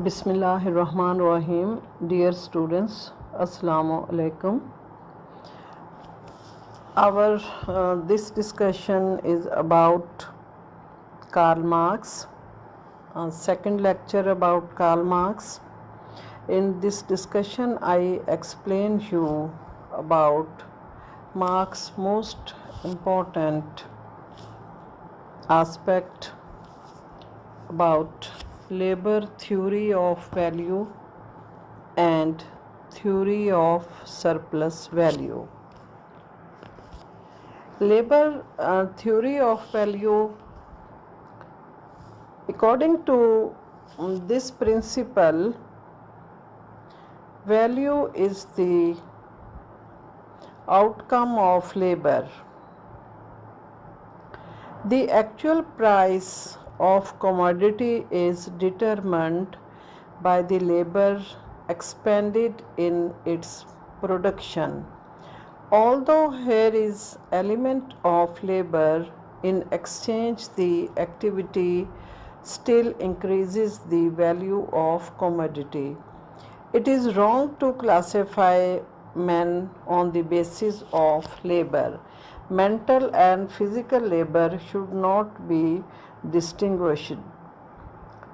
Bismillahirrahmanirrahim. Dear students, Assalamu alaikum. Our this discussion is about Karl Marx. Second lecture about Karl Marx. In this discussion, I explain you about Marx's most important aspect about labor theory of value and theory of surplus value. Labor theory of value, according to this principle, value is the outcome of labor. The actual price of commodity is determined by the labor expended in its production. Although here is element of labor in exchange, the activity still increases the value of commodity. It is wrong to classify men on the basis of labor. Mental and physical labor should not be distinguished.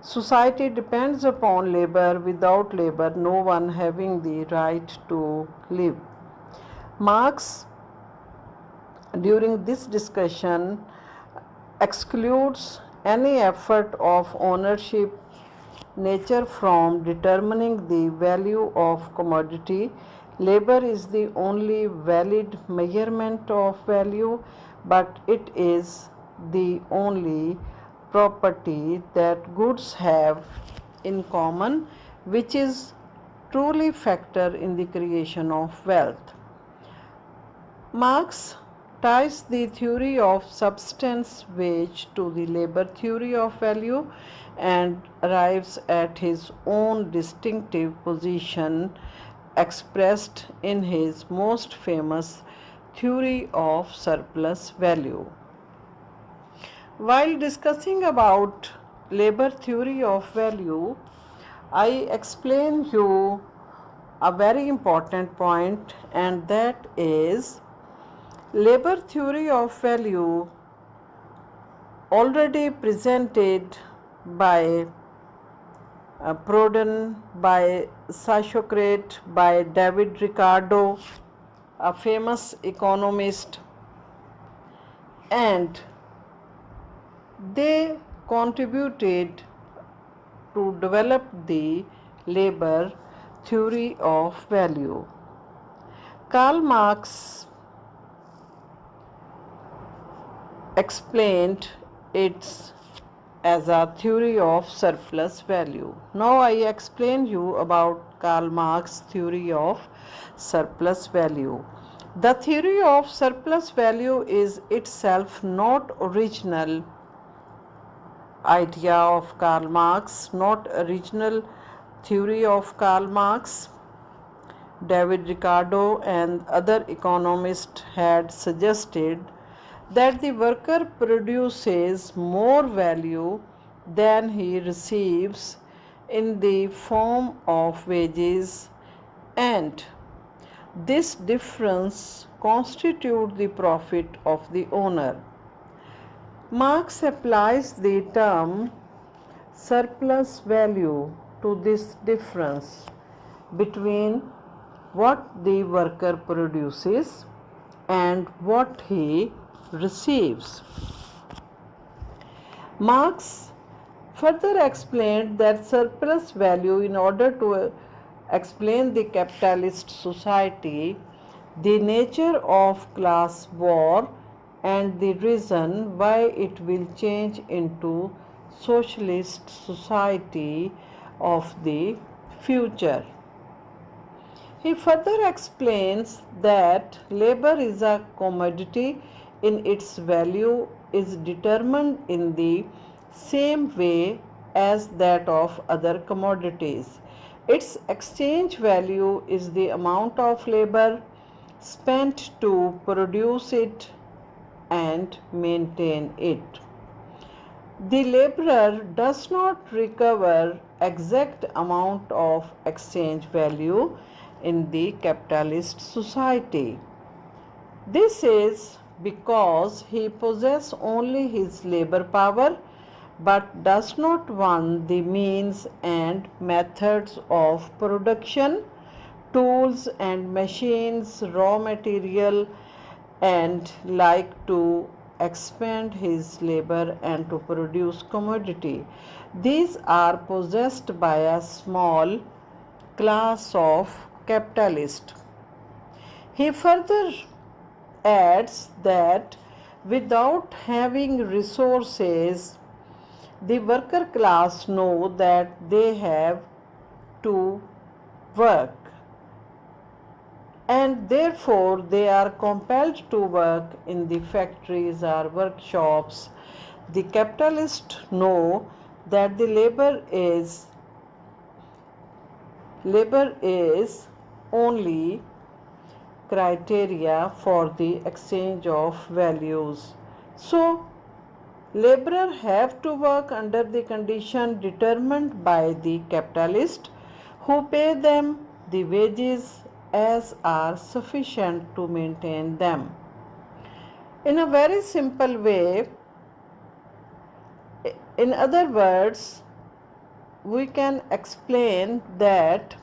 Society depends upon labor. Without labor, no one having the right to live. Marx, during this discussion, excludes any effort of ownership nature from determining the value of commodity. Labor is the only valid measurement of value, but it is the only property that goods have in common, which is truly factor in the creation of wealth. Marx ties the theory of substance wage to the labor theory of value and arrives at his own distinctive position expressed in his most famous theory of surplus value. While discussing about labor theory of value, I explain you a very important point, and that is labor theory of value already presented by Proudhon, by Socrates, by David Ricardo, a famous economist, and they contributed to develop the labor theory of value. Karl Marx explained it as a theory of surplus value. Now I explain you about Karl Marx's theory of surplus value. The theory of surplus value is itself not original idea of Karl Marx, not original theory of Karl Marx. David Ricardo and other economists had suggested that the worker produces more value than he receives in the form of wages, and this difference constitutes the profit of the owner. Marx applies the term surplus value to this difference between what the worker produces and what he receives. Marx further explained that surplus value, in order to explain the capitalist society, the nature of class war, and the reason why it will change into socialist society of the future. He further explains that labor is a commodity in its value is determined in the same way as that of other commodities. Its exchange value is the amount of labor spent to produce it and maintain it. The laborer does not recover exact amount of exchange value in the capitalist society. This is because he possesses only his labor power but does not want the means and methods of production, tools and machines, raw material, and like to expand his labor and to produce commodity. These are possessed by a small class of capitalists. He further adds that without having resources, the worker class know that they have to work and therefore they are compelled to work in the factories or workshops. The capitalists know that the labor is only criteria for the exchange of values. So laborers have to work under the condition determined by the capitalist who pay them the wages as are sufficient to maintain them. In a very simple way, in other words, we can explain that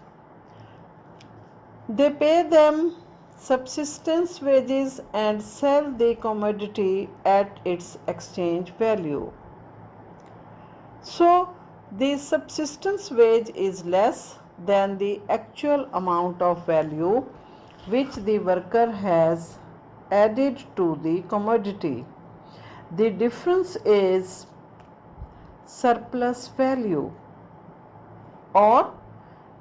they pay them subsistence wages and sell the commodity at its exchange value. So, the subsistence wage is less than the actual amount of value which the worker has added to the commodity. The difference is surplus value, or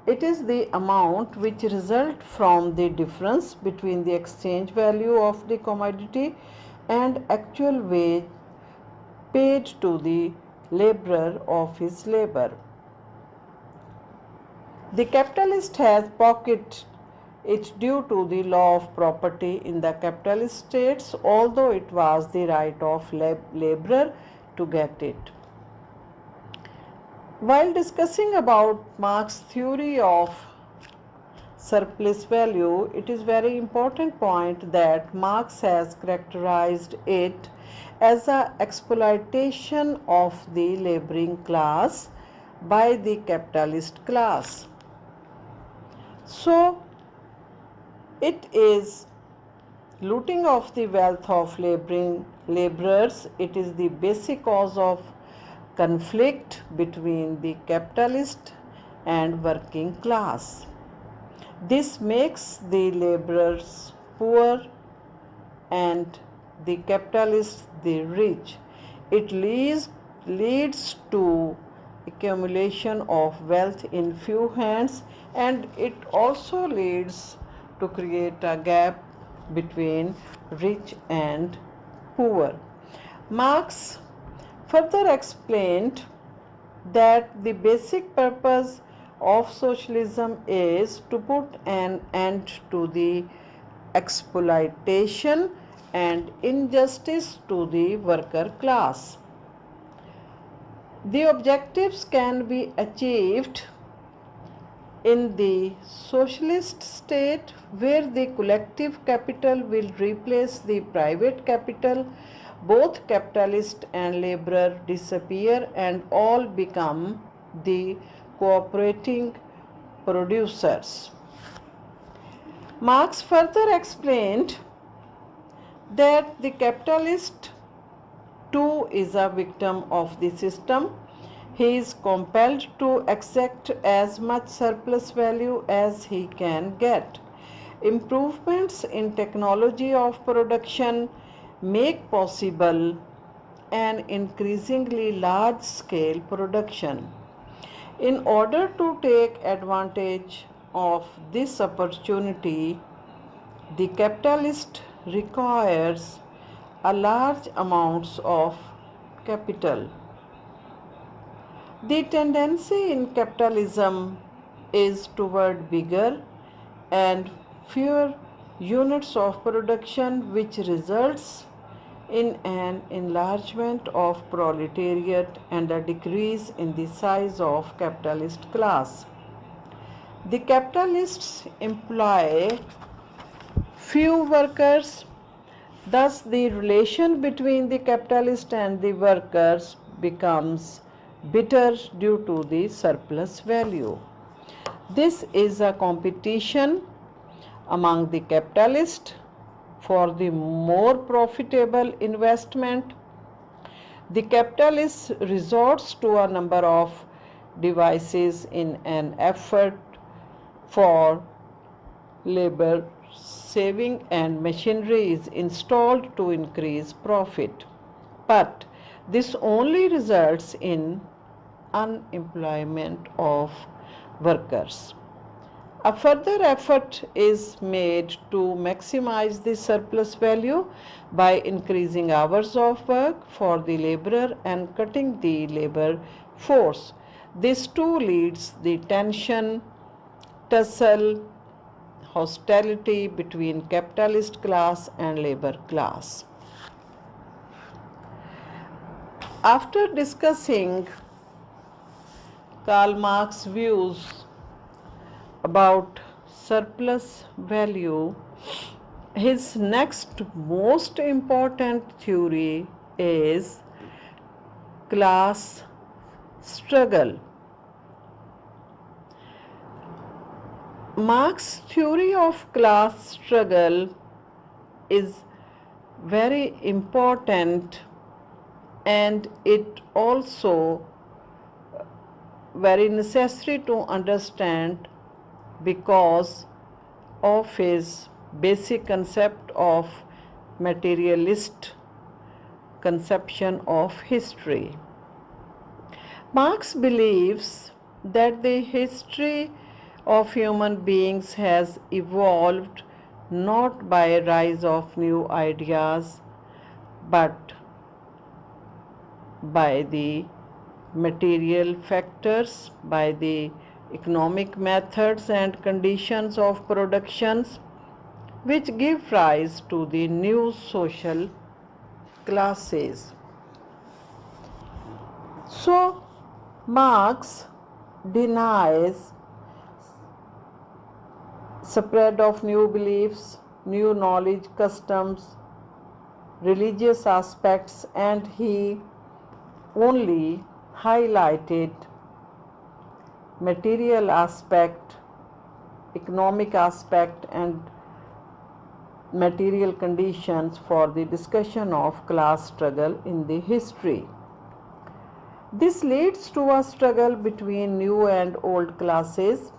it is the amount which results from the difference between the exchange value of the commodity and actual wage paid to the laborer of his labor. The capitalist has pocketed it due to the law of property in the capitalist states, although it was the right of laborer to get it. While discussing about Marx's theory of surplus value, it is very important point that Marx has characterized it as an exploitation of the laboring class by the capitalist class. So, it is looting of the wealth of laborers. It is the basic cause of conflict between the capitalist and working class. This makes the laborers poor and the capitalists the rich. It leads to accumulation of wealth in few hands, and it also leads to create a gap between rich and poor. Marx further explained that the basic purpose of socialism is to put an end to the exploitation and injustice to the worker class. The objectives can be achieved in the socialist state where the collective capital will replace the private capital. Both capitalist and laborer disappear and all become the cooperating producers. Marx further explained that the capitalist too is a victim of the system. He is compelled to exact as much surplus value as he can get. Improvements in technology of production make possible an increasingly large scale production. In order to take advantage of this opportunity, the capitalist requires a large amounts of capital. The tendency in capitalism is toward bigger and fewer units of production, which results in an enlargement of proletariat and a decrease in the size of capitalist class. The capitalists employ few workers. Thus, the relation between the capitalist and the workers becomes bitter due to the surplus value. This is a competition among the capitalists for the more profitable investment. The capitalist resorts to a number of devices in an effort for labor saving, and machinery is installed to increase profit. But this only results in unemployment of workers. A further effort is made to maximize the surplus value by increasing hours of work for the laborer and cutting the labor force. This too leads the tension, tussle, hostility between capitalist class and labor class. After discussing Karl Marx's views about surplus value, his next most important theory is class struggle. Marx's theory of class struggle is very important, and it also very necessary to understand because of his basic concept of materialist conception of history. Marx believes that the history of human beings has evolved not by a rise of new ideas but by the material factors, by the economic methods and conditions of productions which give rise to the new social classes. So, Marx denies spread of new beliefs, new knowledge, customs, religious aspects, and he only highlighted material aspect, economic aspect, and material conditions for the discussion of class struggle in the history. This leads to a struggle between new and old classes.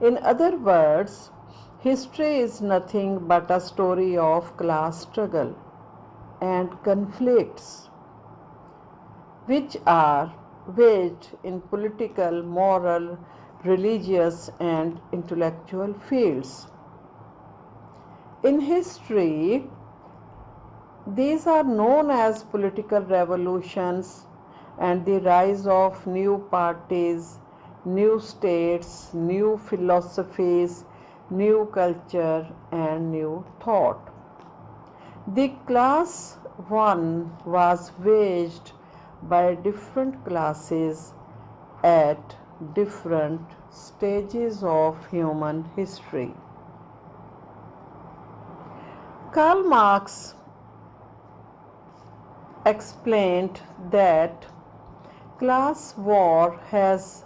In other words, history is nothing but a story of class struggle and conflicts which are waged in political, moral, religious, and intellectual fields. In history, these are known as political revolutions and the rise of new parties, new states, new philosophies, new culture, and new thought. The class one was waged by different classes at different stages of human history. Karl Marx explained that class war has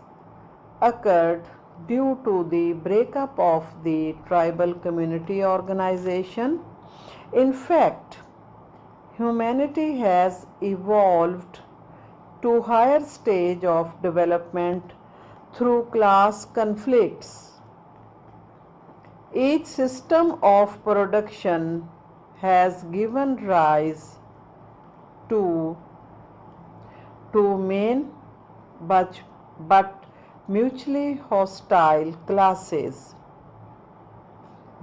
occurred due to the breakup of the tribal community organization. In fact, humanity has evolved to higher stage of development through class conflicts. Each system of production has given rise to two main but mutually hostile classes,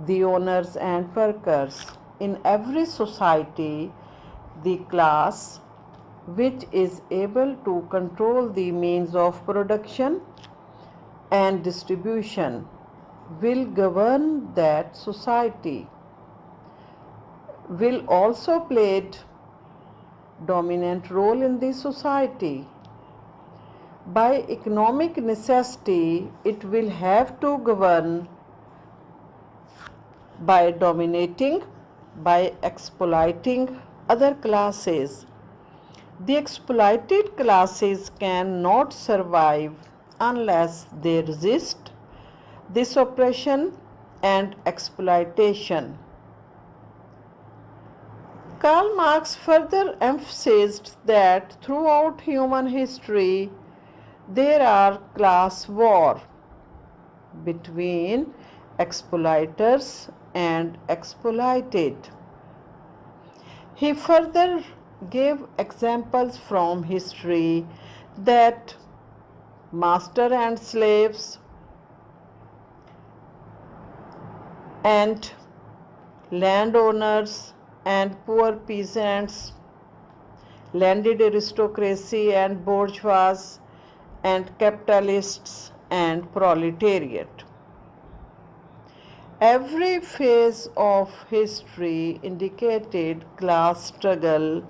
the owners and workers. In every society, the class which is able to control the means of production and distribution will govern that society. will also play dominant role in the society. By economic necessity, it will have to govern by dominating, by exploiting other classes. The exploited classes cannot survive unless they resist this oppression and exploitation. Karl Marx further emphasized that throughout human history there are class wars between exploiters and exploited. He further gave examples from history that master and slaves and landowners and poor peasants, landed aristocracy and bourgeois, and capitalists and proletariat. Every phase of history indicated class struggle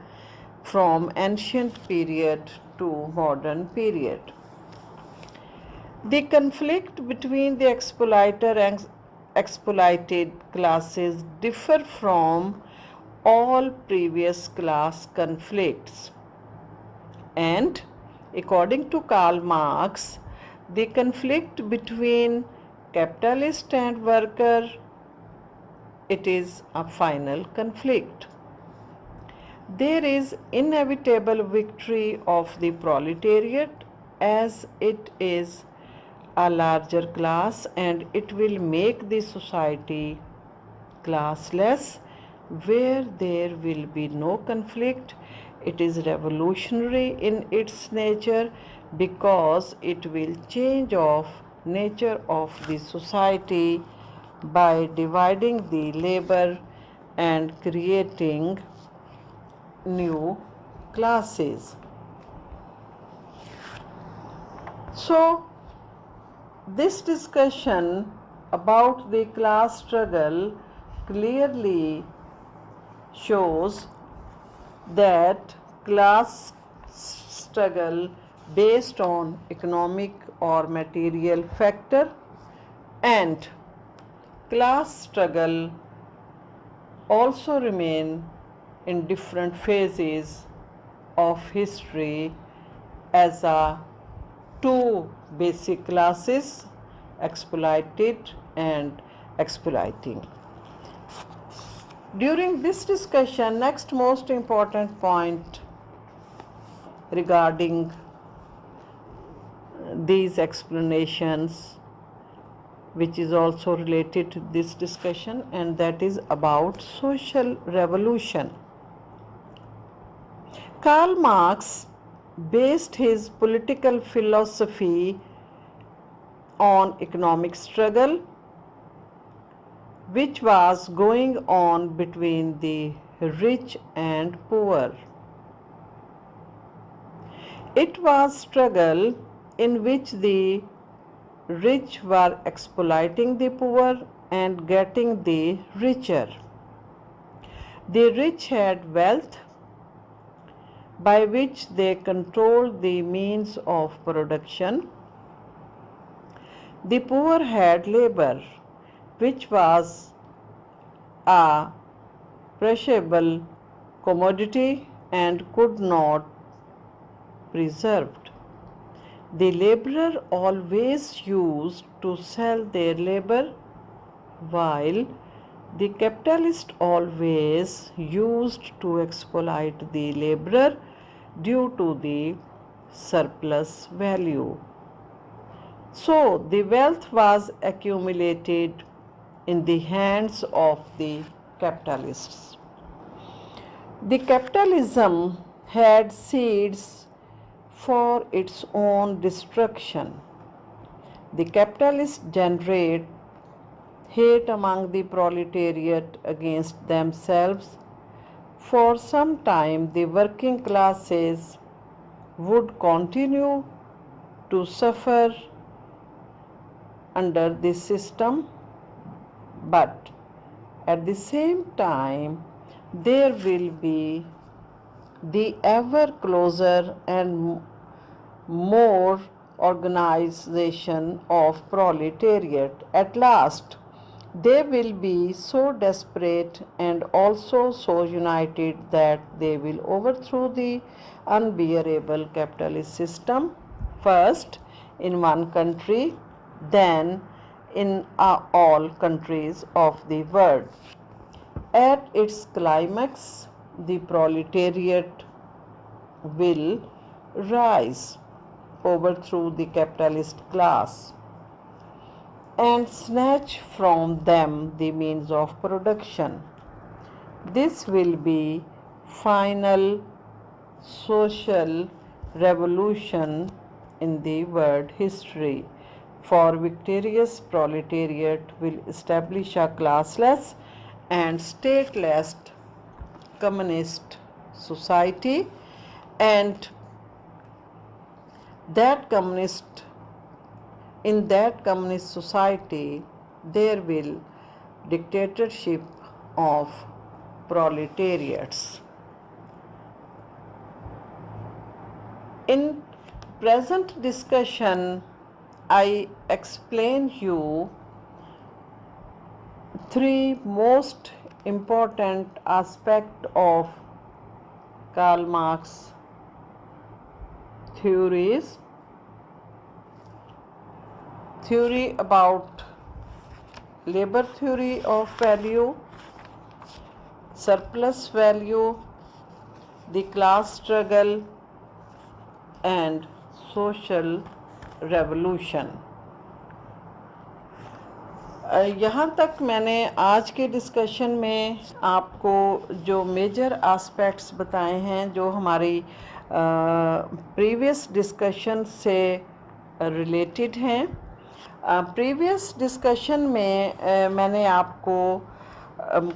from ancient period to modern period. The conflict between the exploiter and exploited classes differ from all previous class conflicts, and according to Karl Marx, the conflict between capitalist and worker, it is a final conflict. There is inevitable victory of the proletariat as it is a larger class, and it will make the society classless where there will be no conflict. It is revolutionary in its nature because it will change of nature of the society by dividing the labor and creating new classes. So this discussion about the class struggle clearly shows that class struggle based on economic or material factor, and class struggle also remain in different phases of history as a two basic classes, exploited and exploiting. During this discussion, next most important point regarding these explanations, which is also related to this discussion, and that is about social revolution. Karl Marx based his political philosophy on economic struggle which was going on between the rich and poor. It was struggle in which the rich were exploiting the poor and getting the richer. The rich had wealth by which they controlled the means of production. The poor had labor, which was a perishable commodity and could not be preserved. The laborer always used to sell their labor, while the capitalist always used to exploit the laborer due to the surplus value. So the wealth was accumulated in the hands of the capitalists. The capitalism had seeds for its own destruction. The capitalists generate hate among the proletariat against themselves. For some time, the working classes would continue to suffer under this system, but at the same time, there will be the ever closer and more organization of proletariat. At last, they will be so desperate and also so united that they will overthrow the unbearable capitalist system, first in one country, then in all countries of the world. At its climax, the proletariat will rise, overthrow the capitalist class, and snatch from them the means of production. This will be final social revolution in the world history, for victorious proletariat will establish a classless and stateless communist society, and in that communist society there will dictatorship of proletariats. In present discussion, I explain you three most important aspects of Karl Marx theories. Theory about labor theory of value, surplus value, the class struggle, and social revolution. यहाँ तक मैंने आज के discussion में आपको जो major aspects बताए हैं जो हमारी प्रीवियस डिस्कशन से रिलेटेड हैं. प्रीवियस डिस्कशन में मैंने आपको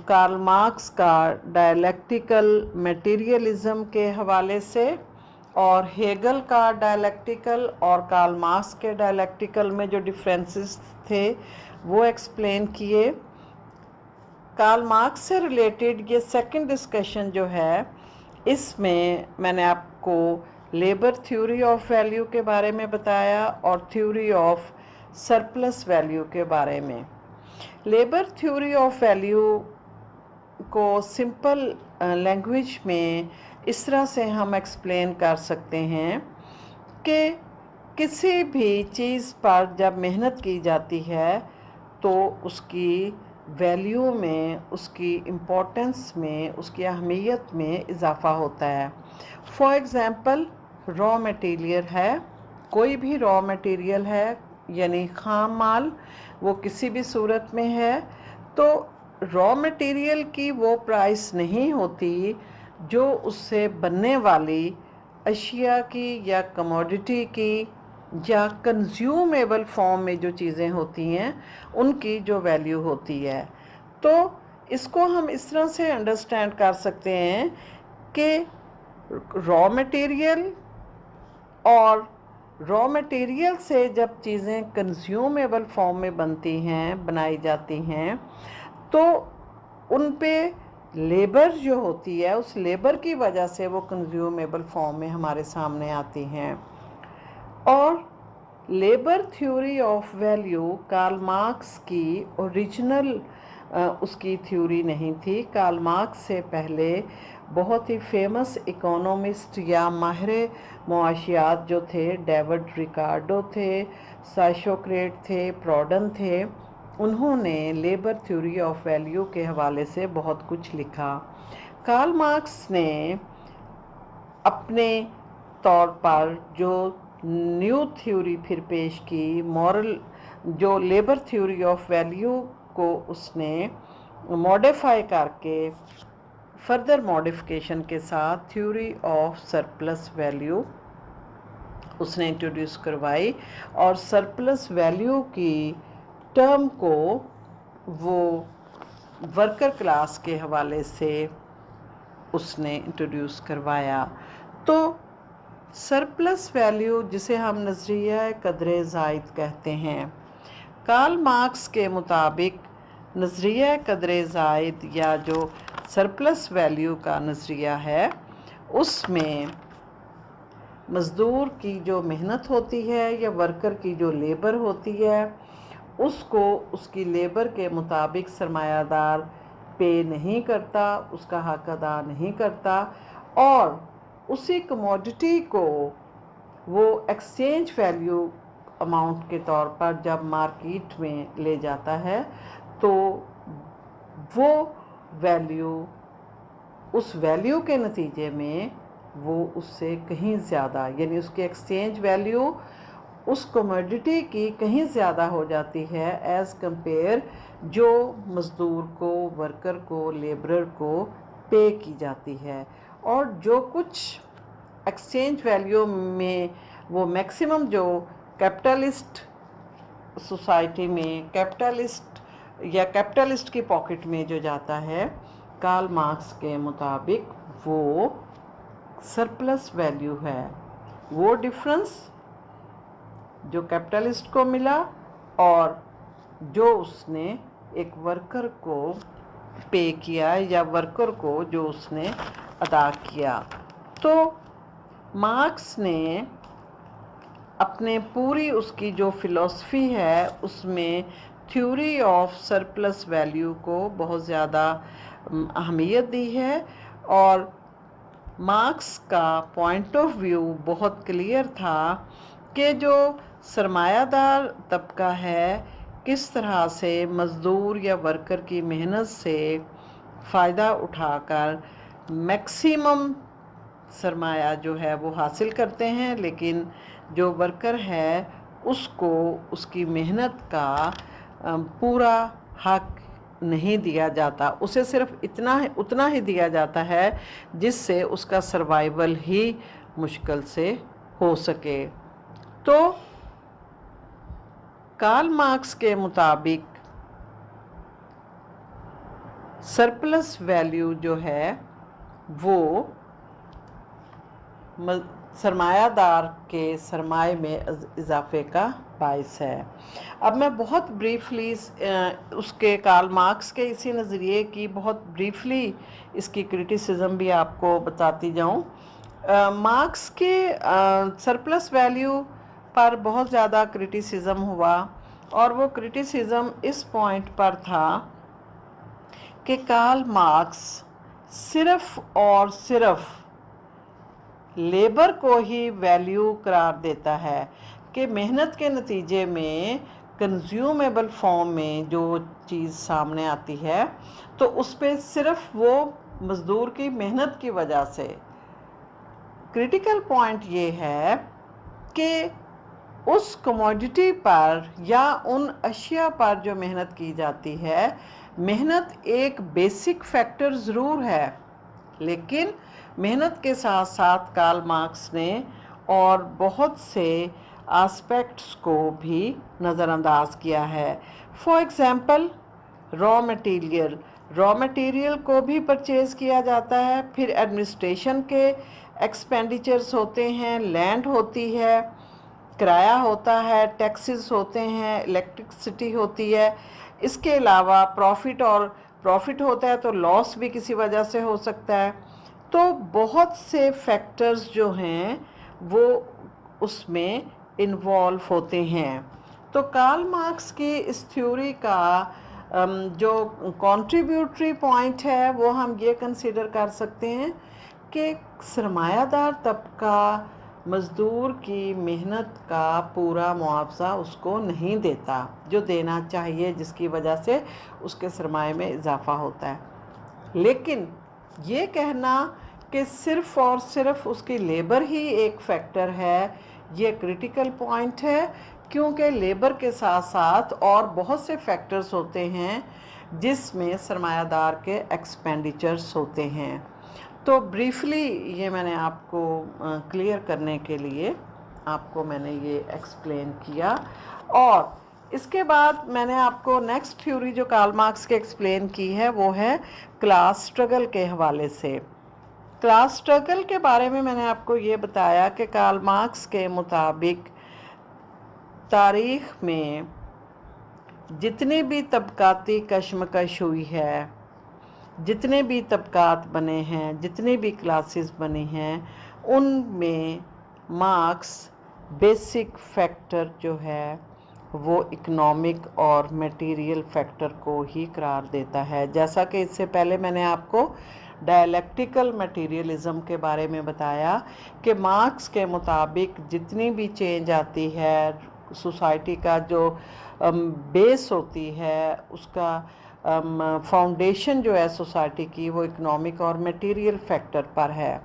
कार्ल मार्क्स का डायलेक्टिकल मटेरियलिज्म के हवाले से और हेगल का डायलेक्टिकल और कार्ल मार्क्स के डायलेक्टिकल में जो डिफरेंसेस थे वो एक्सप्लेन किए. कार्ल मार्क्स से रिलेटेड ये सेकंड डिस्कशन जो है इसमें मैंने आपको लेबर थ्योरी ऑफ वैल्यू के बारे में बताया और थ्योरी ऑफ सरप्लस वैल्यू के बारे में. लेबर थ्योरी ऑफ वैल्यू को सिंपल लैंग्वेज में इस तरह से हम एक्सप्लेन कर सकते हैं कि किसी भी चीज़ पर जब मेहनत की जाती है तो उसकी वैल्यू में, उसकी इम्पोर्टेंस में, उसकी अहमियत में इजाफ़ा होता है. फॉर एग्ज़ाम्पल रॉ मटेरियल है, कोई भी रॉ मटेरियल है यानी खाम माल, वो किसी भी सूरत में है तो रॉ मटेरियल की वो प्राइस नहीं होती जो उससे बनने वाली अशिया की या कमोडिटी की या कंज्यूमेबल फॉर्म में जो चीज़ें होती हैं उनकी जो वैल्यू होती है. तो इसको हम इस तरह से अंडरस्टैंड कर सकते हैं कि रॉ मटेरियल और रॉ मटेरियल से जब चीज़ें कंज्यूमेबल फॉर्म में बनती हैं, बनाई जाती हैं, तो उन पे लेबर जो होती है उस लेबर की वजह से वो कंज्यूमेबल फॉर्म में हमारे सामने आती हैं. और labour theory of value Karl Marx की ओरिजिनल उसकी थ्योरी नहीं थी. कार्ल मार्क्स से पहले बहुत ही फेमस इकोनॉमिस्ट या माहिर मुआशियात जो थे डेविड रिकार्डो थे, साइसोक्रेट थे, प्रॉडन थे, उन्होंने लेबर थ्योरी ऑफ वैल्यू के हवाले से बहुत कुछ लिखा. कार्ल मार्क्स ने अपने तौर पर जो न्यू थ्योरी फिर पेश की, मॉरल जो लेबर थ्योरी ऑफ वैल्यू को उसने मॉडिफाई करके फर्दर मॉडिफिकेशन के साथ थ्योरी ऑफ सरप्लस वैल्यू उसने इंट्रोड्यूस करवाई और सरप्लस वैल्यू की टर्म को वो वर्कर क्लास के हवाले से उसने इंट्रोड्यूस करवाया. तो सरप्लस वैल्यू जिसे हम नज़रिया कदर ज़ायद कहते हैं, कार्ल मार्क्स के मुताबिक नज़रिया कदर ज़ायद या जो सरप्लस वैल्यू का नज़रिया है उसमें मज़दूर की जो मेहनत होती है या वर्कर की जो लेबर होती है उसको उसकी लेबर के मुताबिक सरमायादार पे नहीं करता, उसका हक अदा नहीं करता, और उसी कमोडिटी को वो एक्सचेंज वैल्यू अमाउंट के तौर पर जब मार्केट में ले जाता है तो वो वैल्यू, उस वैल्यू के नतीजे में वो उससे कहीं ज़्यादा, यानी उसकी एक्सचेंज वैल्यू उस कमोडिटी की कहीं ज़्यादा हो जाती है एज़ कंपेयर जो मज़दूर को, वर्कर को, लेबरर को पे की जाती है। और जो कुछ एक्सचेंज वैल्यू में वो मैक्सिमम जो कैपिटलिस्ट सोसाइटी में कैपिटलिस्ट की पॉकेट में जो जाता है, कार्ल मार्क्स के मुताबिक वो सरप्लस वैल्यू है। वो डिफरेंस जो कैपिटलिस्ट को मिला और जो उसने एक वर्कर को पे किया या वर्कर को जो उसने अदा किया। तो मार्क्स ने अपने पूरी उसकी जो फ़िलॉसफ़ी है उसमें थ्योरी ऑफ सरप्लस वैल्यू को बहुत ज़्यादा अहमियत दी है, और मार्क्स का पॉइंट ऑफ व्यू बहुत क्लियर था कि जो सरमायादार तबका है किस तरह से मज़दूर या वर्कर की मेहनत से फ़ायदा उठाकर मैक्सिमम सरमाया जो है वो हासिल करते हैं, लेकिन जो वर्कर है उसको उसकी मेहनत का पूरा हक नहीं दिया जाता, उसे सिर्फ उतना ही दिया जाता है जिससे उसका सर्वाइवल ही मुश्किल से हो सके। तो कार्ल मार्क्स के मुताबिक सरप्लस वैल्यू जो है वो सरमायादार के सरमाए में इजाफे का बायस है। अब मैं बहुत ब्रीफली उसके कार्ल मार्क्स के इसी नज़रिए की बहुत ब्रीफली इसकी क्रिटिसिज्म भी आपको बताती जाऊं। मार्क्स के सरप्लस वैल्यू पर बहुत ज़्यादा क्रिटिसिज्म हुआ, और वो क्रिटिसिज्म इस पॉइंट पर था कि कार्ल मार्क्स सिर्फ और सिर्फ लेबर को ही वैल्यू करार देता है कि मेहनत के नतीजे में कंज्यूमेबल फॉर्म में जो चीज़ सामने आती है तो उस पर सिर्फ वो मज़दूर की मेहनत की वजह से। क्रिटिकल पॉइंट ये है कि उस कमोडिटी पर या उन अशिया पर जो मेहनत की जाती है, मेहनत एक बेसिक फैक्टर ज़रूर है, लेकिन मेहनत के साथ साथ कार्ल मार्क्स ने और बहुत से एस्पेक्ट्स को भी नज़रअंदाज किया है। फॉर एग्ज़ाम्पल रॉ मटेरियल को भी परचेज़ किया जाता है, फिर एडमिनिस्ट्रेशन के एक्सपेंडिचर्स होते हैं, लैंड होती है, किराया होता है, टैक्सेस होते हैं, इलेक्ट्रिसिटी होती है, इसके अलावा प्रॉफिट होता है तो लॉस भी किसी वजह से हो सकता है। तो बहुत से फैक्टर्स जो हैं वो उसमें इन्वॉल्व होते हैं। तो कार्ल मार्क्स की इस थ्योरी का जो कंट्रीब्यूटरी पॉइंट है वो हम ये कंसीडर कर सकते हैं कि सरमायादार तबका मज़दूर की मेहनत का पूरा मुआवजा उसको नहीं देता जो देना चाहिए, जिसकी वजह से उसके सरमाए में इजाफा होता है। लेकिन ये कहना कि सिर्फ और सिर्फ उसकी लेबर ही एक फैक्टर है, ये क्रिटिकल पॉइंट है, क्योंकि लेबर के साथ साथ और बहुत से फैक्टर्स होते हैं जिसमें सरमायादार के एक्सपेंडिचर्स होते हैं। तो ब्रीफली ये मैंने आपको क्लियर करने के लिए आपको मैंने ये एक्सप्लेन किया। और इसके बाद मैंने आपको नेक्स्ट थ्योरी जो कार्ल मार्क्स के एक्सप्लेन की है वो है क्लास स्ट्रगल के हवाले से। क्लास स्ट्रगल के बारे में मैंने आपको ये बताया कि कार्ल मार्क्स के मुताबिक तारीख़ में जितनी भी तबकाती कशमकश हुई है जितने भी तबकात बने हैं, जितनी भी क्लासेस बनी हैं, उनमें मार्क्स बेसिक फैक्टर जो है वो इकोनॉमिक और मटेरियल फैक्टर को ही करार देता है। जैसा कि इससे पहले मैंने आपको डायलेक्टिकल मटेरियलिज्म के बारे में बताया कि मार्क्स के मुताबिक जितनी भी चेंज आती है, सोसाइटी का जो बेस होती है, उसका फाउंडेशन जो है सोसाइटी की, वो इकोनॉमिक और मटेरियल फैक्टर पर है।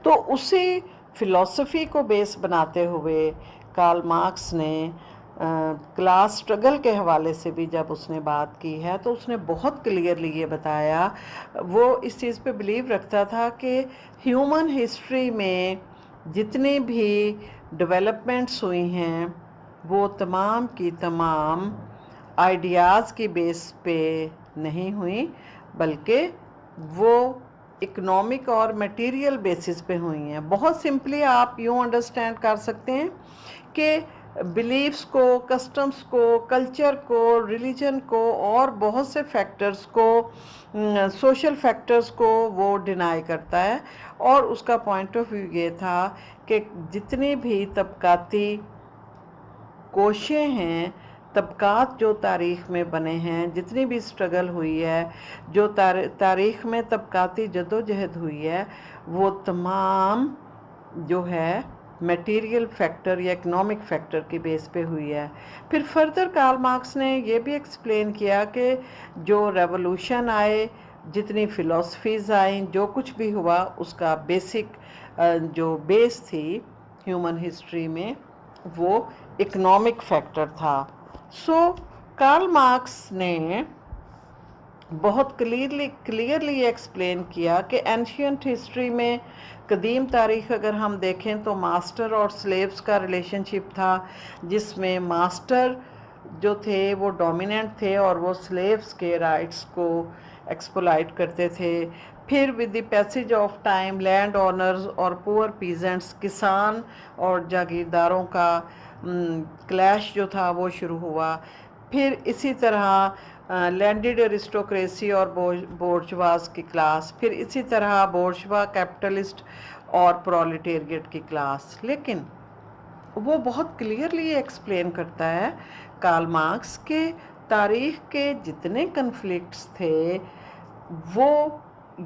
तो उसी फिलॉसफी को बेस बनाते हुए कार्ल मार्क्स ने क्लास स्ट्रगल के हवाले से भी जब उसने बात की है, तो उसने बहुत क्लियरली ये बताया, वो इस चीज़ पे बिलीव रखता था कि ह्यूमन हिस्ट्री में जितनी भी डेवलपमेंट्स हुई हैं वो तमाम की तमाम आइडियाज़ की बेस पे नहीं हुई, बल्कि वो इकोनॉमिक और मटेरियल बेसिस पे हुई हैं। बहुत सिंपली आप यूँ अंडरस्टैंड कर सकते हैं कि बिलीव्स को, कस्टम्स को, कल्चर को, रिलीजन को और बहुत से फैक्टर्स को, सोशल फैक्टर्स को वो डिनाई करता है। और उसका पॉइंट ऑफ व्यू ये था कि जितनी भी तबकाती कोशें हैं, तबकात जो तारीख़ में बने हैं, जितनी भी स्ट्रगल हुई है, जो तारीख़ में तबकाती जदोजहद हुई है, वो तमाम जो है मटेरियल फैक्टर या इकोनॉमिक फैक्टर की बेस पे हुई है। फिर फर्दर कार्ल मार्क्स ने ये भी एक्सप्लेन किया कि जो रेवोल्यूशन आए, जितनी फ़िलासफ़ीज़ आई, जो कुछ भी हुआ, उसका बेसिक जो बेस थी ह्यूमन हिस्ट्री में, वो इकोनॉमिक फैक्टर था। सो कार्ल मार्क्स ने बहुत क्लियरली एक्सप्लेन किया कि एंशियंट हिस्ट्री में, कदीम तारीख़ अगर हम देखें तो मास्टर और स्लेव्स का रिलेशनशिप था, जिसमें मास्टर जो थे वो डोमिनेंट थे और वो स्लेव्स के राइट्स को एक्सप्लॉइट करते थे। फिर with the passage of time land owners और पुअर पीजेंट्स, किसान और जागीरदारों का क्लैश जो था वो शुरू हुआ। फिर इसी तरह लैंडेड एरिस्टोक्रेसी और बोर्जवास की क्लास, फिर इसी तरह बोर्जवा, कैपिटलिस्ट और प्रोलेटेरिएट की क्लास। लेकिन वो बहुत क्लियरली एक्सप्लेन करता है कार्ल मार्क्स के तारीख़ के जितने कन्फ्लिक्ट्स थे, वो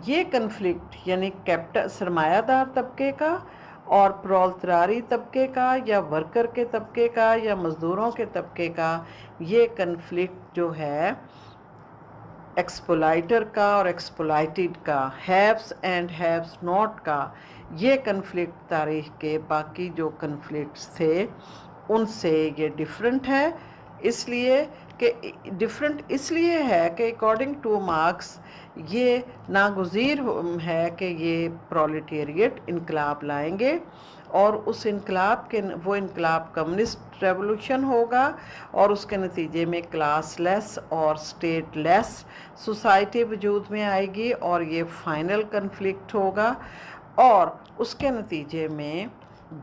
ये कन्फ्लिक्ट यानी कैपिटल सरमायादार तबके का और प्रोलेटारी तबके का या वर्कर के तबके का या मज़दूरों के तबके का, ये कन्फ्लिक्ट जो है एक्सप्लॉइटर का और एक्सप्लॉइटेड का, हैव्स एंड हैव्स नॉट का, ये कन्फ्लिक्ट तारीख़ के बाकी जो कन्फ्लिक्ट्स थे उनसे ये डिफरेंट है। इसलिए कि डिफरेंट इसलिए है कि अकॉर्डिंग टू मार्क्स ये नागुज़ीर है कि ये प्रोलेटेरिएट इनकलाब लाएंगे और उस इनकलाब के वो इनकलाब कम्युनिस्ट रेवोल्यूशन होगा और उसके नतीजे में क्लासलेस और स्टेटलेस सोसाइटी वजूद में आएगी और ये फाइनल कन्फ्लिक्ट होगा और उसके नतीजे में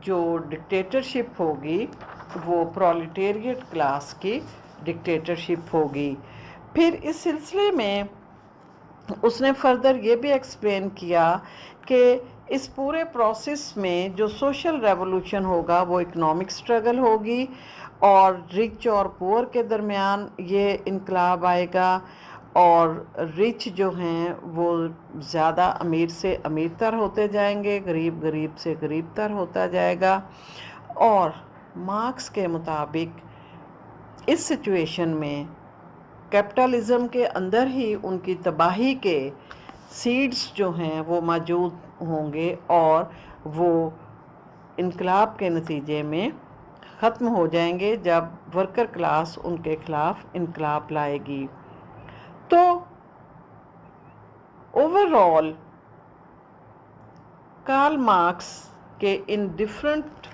जो डिक्टेटरशिप होगी वो प्रोलेटेरिएट क्लास की डिक्टेटरशिप होगी। फिर इस सिलसिले में उसने फर्दर ये भी एक्सप्लेन किया कि इस पूरे प्रोसेस में जो सोशल रेवोल्यूशन होगा वो इकोनॉमिक स्ट्रगल होगी और रिच और पुअर के दरमियान ये इनकलाब आएगा और रिच जो हैं वो ज़्यादा अमीर से अमीरतर होते जाएंगे, गरीब गरीब से गरीबतर होता जाएगा। और मार्क्स के मुताबिक इस सिचुएशन में कैपिटलिज़म के अंदर ही उनकी तबाही के सीड्स जो हैं वो मौजूद होंगे और वो इनकलाब के नतीजे में ख़त्म हो जाएंगे जब वर्कर क्लास उनके ख़िलाफ़ इनकलाब लाएगी। तो ओवरऑल कार्ल मार्क्स के इन डिफरेंट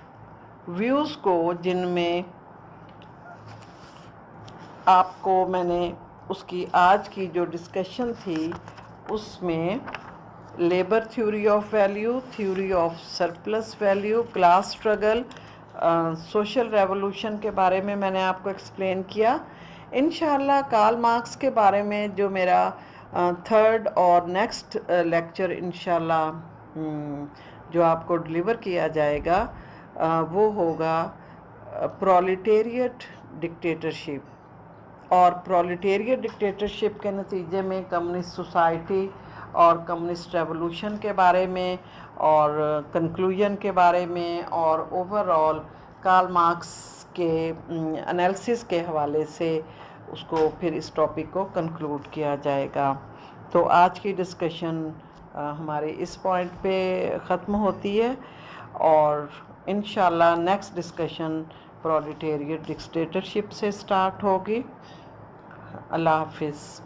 व्यूज़ को, जिनमें आपको मैंने उसकी आज की जो डिस्कशन थी उसमें labour theory of value, theory of surplus value, class struggle, social revolution के बारे में मैंने आपको एक्सप्लेन किया। इंशाअल्लाह कार्ल मार्क्स के बारे में जो मेरा تھرڈ اور نیکسٹ لیکچر انشاءاللہ جو آپ کو ڈلیور کیا جائے گا وہ ہوگا پرولیٹیریٹ ڈکٹیٹرشپ، اور پرولیٹیریٹ ڈکٹیٹرشپ کے نتیجے میں کمیونسٹ سوسائٹی اور کمیونسٹ ریولوشن کے بارے میں اور کنکلوژن کے بارے میں اور اوور آل کارل مارکس کے انالیسس کے حوالے سے اس کو پھر اس ٹاپک کو کنکلوڈ کیا جائے گا. تو آج کی ڈسکشن ہماری اس پوائنٹ پہ ختم ہوتی ہے، اور انشاءاللہ نیکسٹ ڈسکشن پرولیٹیریٹ ڈکٹیٹرشپ سے سٹارٹ ہوگی. اللہ حافظ.